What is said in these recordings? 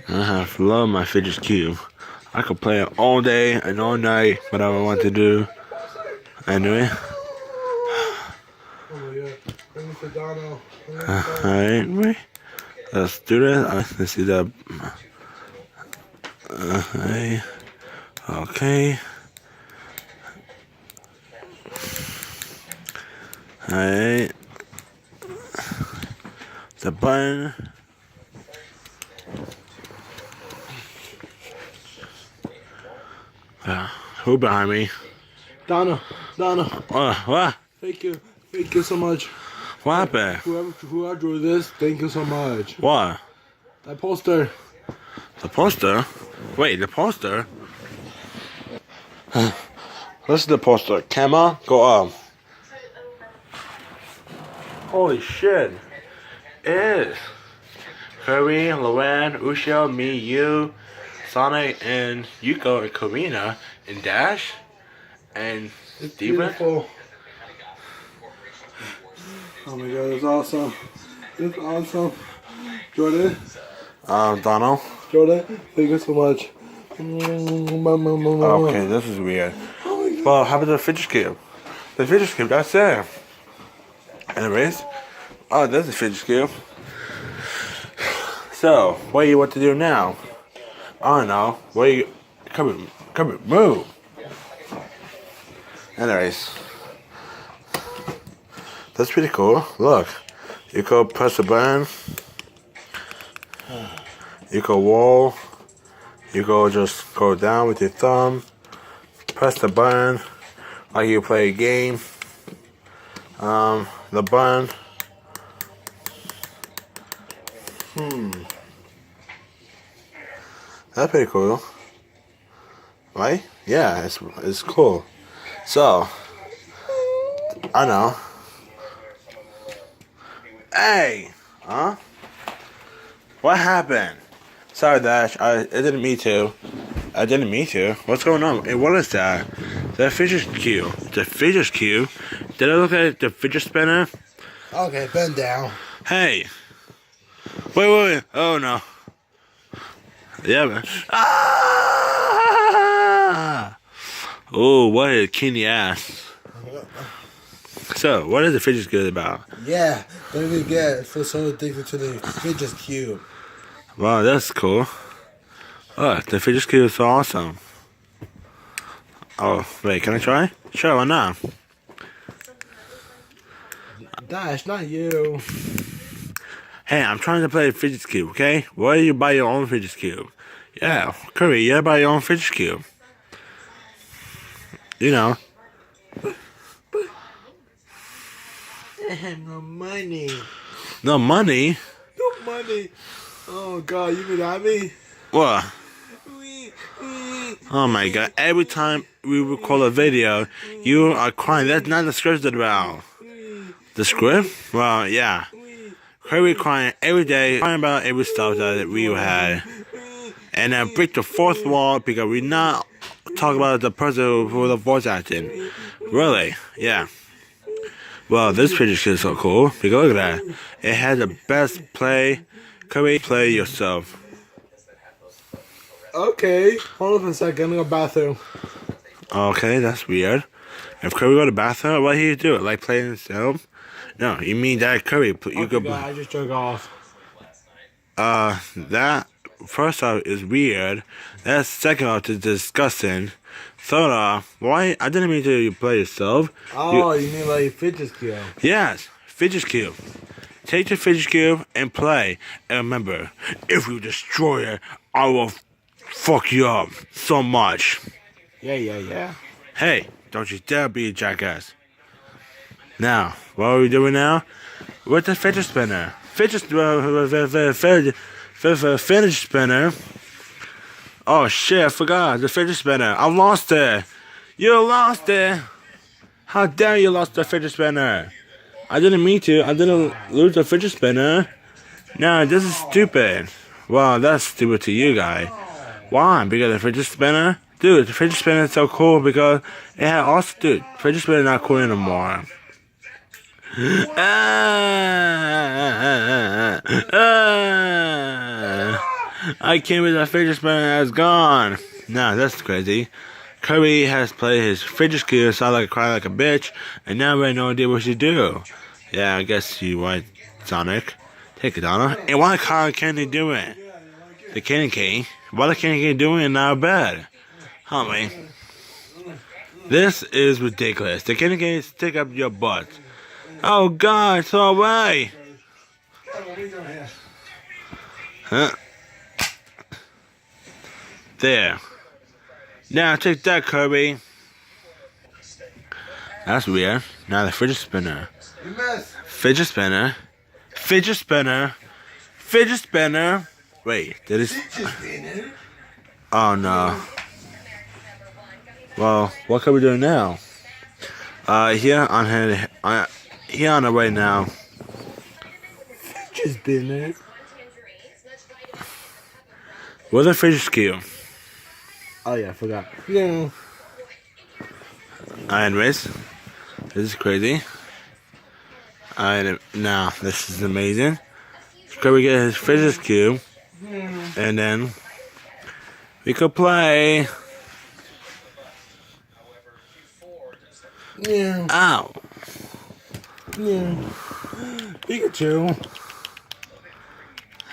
I love my Fidget Cube. I could play it all day and all night, whatever I want to do. Anyway. Oh my god. Bring it to Donald. Alright, let's do this. Let's see that. Okay. Alright. The button. Who behind me? Donald. What? Thank you so much. What happened? Whoever drew this, thank you so much. What? That poster. The poster? Wait, the poster? This is the poster. Camera, go up. Holy shit. It is. Kirby, Luann, Ushio, me, you, Sonic, and Yuko, and Karina, and Dash, and It's Steven. beautiful. Oh my god, it's awesome. It's awesome. Jordan, Donald. thank you so much. Okay, this is weird. Well, how about the Fidget Cube? The Fidget Cube, that's it. Anyways, there's the Fidget Cube. So, what do you want to do now? I don't know. What do you... Come here, move. Anyways. That's pretty cool. Look. You go press the button. You go wall. You go just go down with your thumb. Press the button. Like you play a game. The button. That's pretty cool. Right? Yeah, it's cool. So, I know. Hey! Huh? What happened? Sorry, Dash. I didn't mean to. What's going on? Hey, what is that? The Fidget Cube. The Fidget Cube? Did I look at the fidget spinner? Okay, bend down. Hey! Wait. Oh, no. Yeah, man. Ah! Oh, what a kinky ass. So, what is the Fidget Cube about? Yeah, don't even get so addicted to the Fidget Cube. Wow, that's cool. Oh, the Fidget Cube is so awesome. Oh, wait, can I try? Sure, why not? Dash, not you. Hey, I'm trying to play a Fidget Cube, okay? Why do you buy your own Fidget Cube? Yeah, Kirby, you gotta buy your own Fidget Cube. You know. I have no money. No money? No money. Oh god, you mean at me? What? Oh my god, every time we record a video, you are crying. That's not the script about. The script? Well, yeah. Kirby crying every day, crying about every stuff that we had. And then break the fourth wall because we not talk about the person who the voice acting. Really? Yeah. Well, this picture is so cool because look at that. It has the best play. Kirby, play yourself. Okay, hold on a second. I'm gonna go bathroom. Okay, that's weird. If Kirby go to the bathroom, what do you do? Like playing himself? No, you mean that Kirby? You Okay, I just took off. That first off is weird. That second off is disgusting. Third off, why? I didn't mean to play yourself. Oh, you mean like Fidget Cube? Yes, Fidget Cube. Take the Fidget Cube and play. And remember, if you destroy it, I will fuck you up so much. Yeah. Hey, don't you dare be a jackass. Now, what are we doing now? With the fidget spinner. Fidget spinner. Oh shit, I forgot the fidget spinner. I lost it. You lost it. How dare you lost the fidget spinner? I didn't mean to. I didn't lose the fidget spinner. No, this is stupid. Well, that's stupid to you guys. Why? Because the fidget spinner? Dude, the fidget spinner is so cool because it had also, dude, fidget spinner is not cool anymore. I can't believe that fidget spinner has gone. Nah, that's crazy. Kirby has played his fidget cube, so I like cry like a bitch, and now we have no idea what to do. Yeah, I guess you right, Sonic. Take it, Donald. And why can't they do it? The candy cane. Why the candy cane doing it in our bed? Huh, man? This is ridiculous. The candy cane stick up your butt. Oh God, throw away. Huh? There. Now take that, Kirby. That's weird. Now the fidget spinner. Fidget spinner. Fidget spinner. Fidget spinner. Wait, did it? Oh no. Well, what can we do now? Here on the way now. Fidget spinner. Where's the fidget cube? Oh yeah, I forgot. Yeah. Anyways, this is crazy. Now this is amazing. Can we get his fidget cube, and then we could play. Yeah. Ow. Yeah. Pikachu.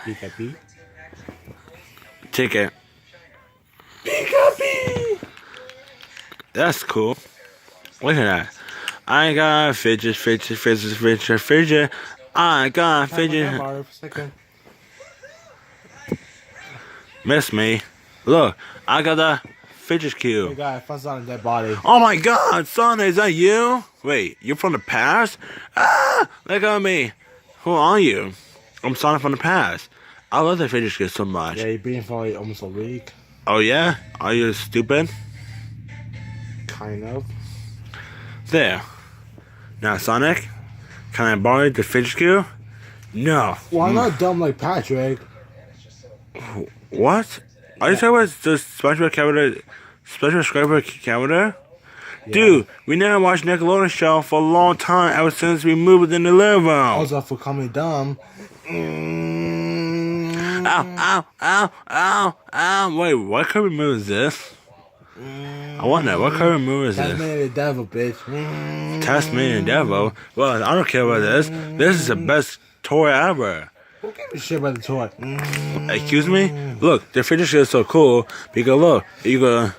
Pikachu. Take it. Pikachu. That's cool. Look at that. I got fidget. I got fidget. Miss me. Look, I got the fidget Hey cube. guy, I found something in that body. Oh my God, Sonic, is that you? Wait, you're from the past? Ah, look at me. Who are you? I'm Sonic from the past. I love the fidget cube so much. Yeah, you've been for like almost a week. Oh yeah? Are you stupid? Kind of. There. Now, Sonic, can I borrow the fidget cube? No. Well, I'm not dumb like Patrick. What? Are you talking about the SpongeBob character? Special subscriber calendar? Yeah. Dude, we never watched Nickelodeon show for a long time ever since we moved in the living room. Also, for coming dumb. Ow. Wait, what kind of movie is this? I wonder, what kind of movie is this? Tasmanian Devil, bitch. Tasmanian Devil? Well, I don't care about this. This is the best toy ever. Who gave a shit about the toy? Excuse me? Look, the fidget shit is so cool because look, you go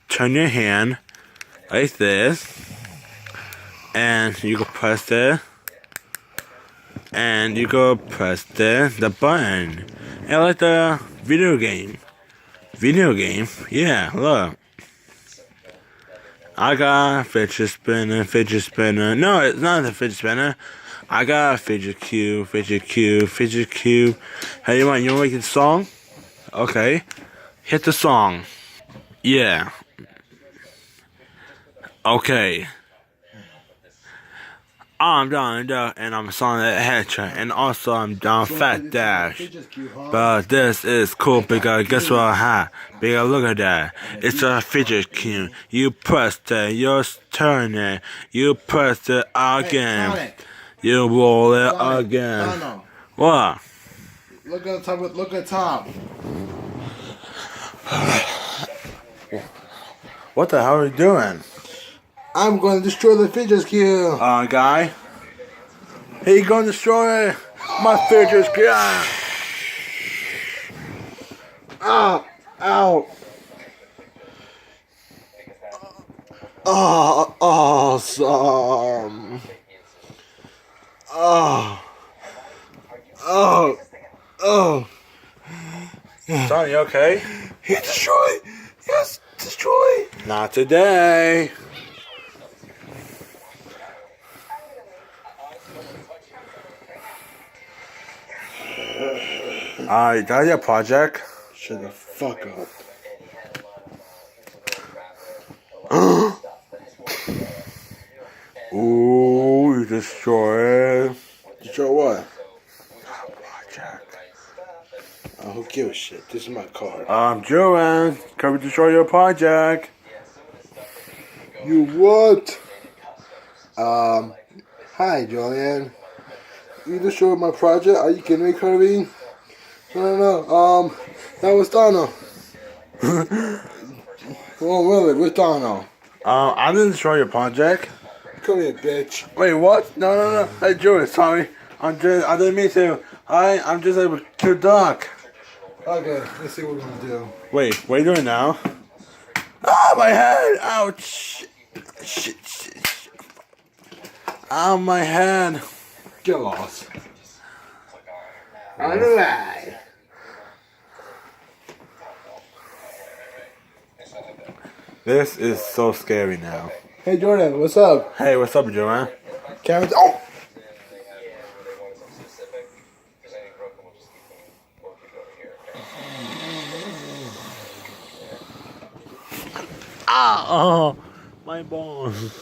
turn your hand like this, and you go press it, and you go press the button, and like the video game. Yeah, look. I got a fidget spinner. No, it's not a fidget spinner. I got a fidget cube. Hey, you want to make the song? Okay. Hit the song. Yeah. Okay. I'm Don Duck, and I'm Sonic the Hedgehog, and also I'm Don Fat Dash. But this is cool because guess what I have? Because look at that. It's a fidget cube. You pressed it, you turn it, you press it again. Hey, you roll it Sonic, again. no. What? Look at the top. Look at top. What the hell are you doing? I'm going to destroy the fidget cube. Guy? He gonna destroy my fidget cube. Ow. Oh, awesome. Oh. Son, you okay? He destroyed. Yes, destroy. Not today. That's your project. Shut the fuck up. Ooh, you destroyed. Destroy what? Project. Oh, who gives a shit? This is my card. I'm Joanne. Come destroy your project. You what? Hi, Julian. You just showed my project. Are you kidding me, Kirby? No. That was Donald. Oh, really? Where's Donald? I didn't show your project. Come here, bitch. Wait, what? No. Hey, Julius, sorry. I didn't mean to. I'm just too dark. Okay, let's see what we're gonna do. Wait, what are you doing now? Ah, my head! Ouch! Shit. Ow, my head. Get lost. Alright. This is so scary now. Hey, Jordan, what's up? Hey, what's up, Joanne? Cameron's. Oh! Oh, my bones.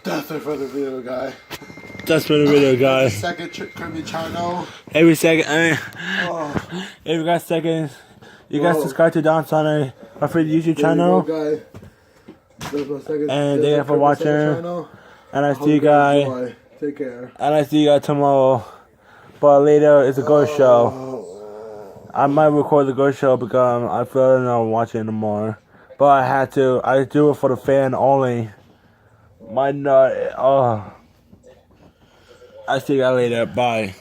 That's it for the video, guy. That's for the video, guys. Second Kirby channel. Every second, Oh. every guys second, you guys subscribe to DonaldSonic, our free YouTube channel. Guy. And thank you for watching. And I see you guys. Take care. And I see you guys tomorrow. But later, it's a ghost show. I might record the ghost show because I feel like I'm watching it more. But I had to. I do it for the fan only. My nut. Oh. I see you guys later. Bye.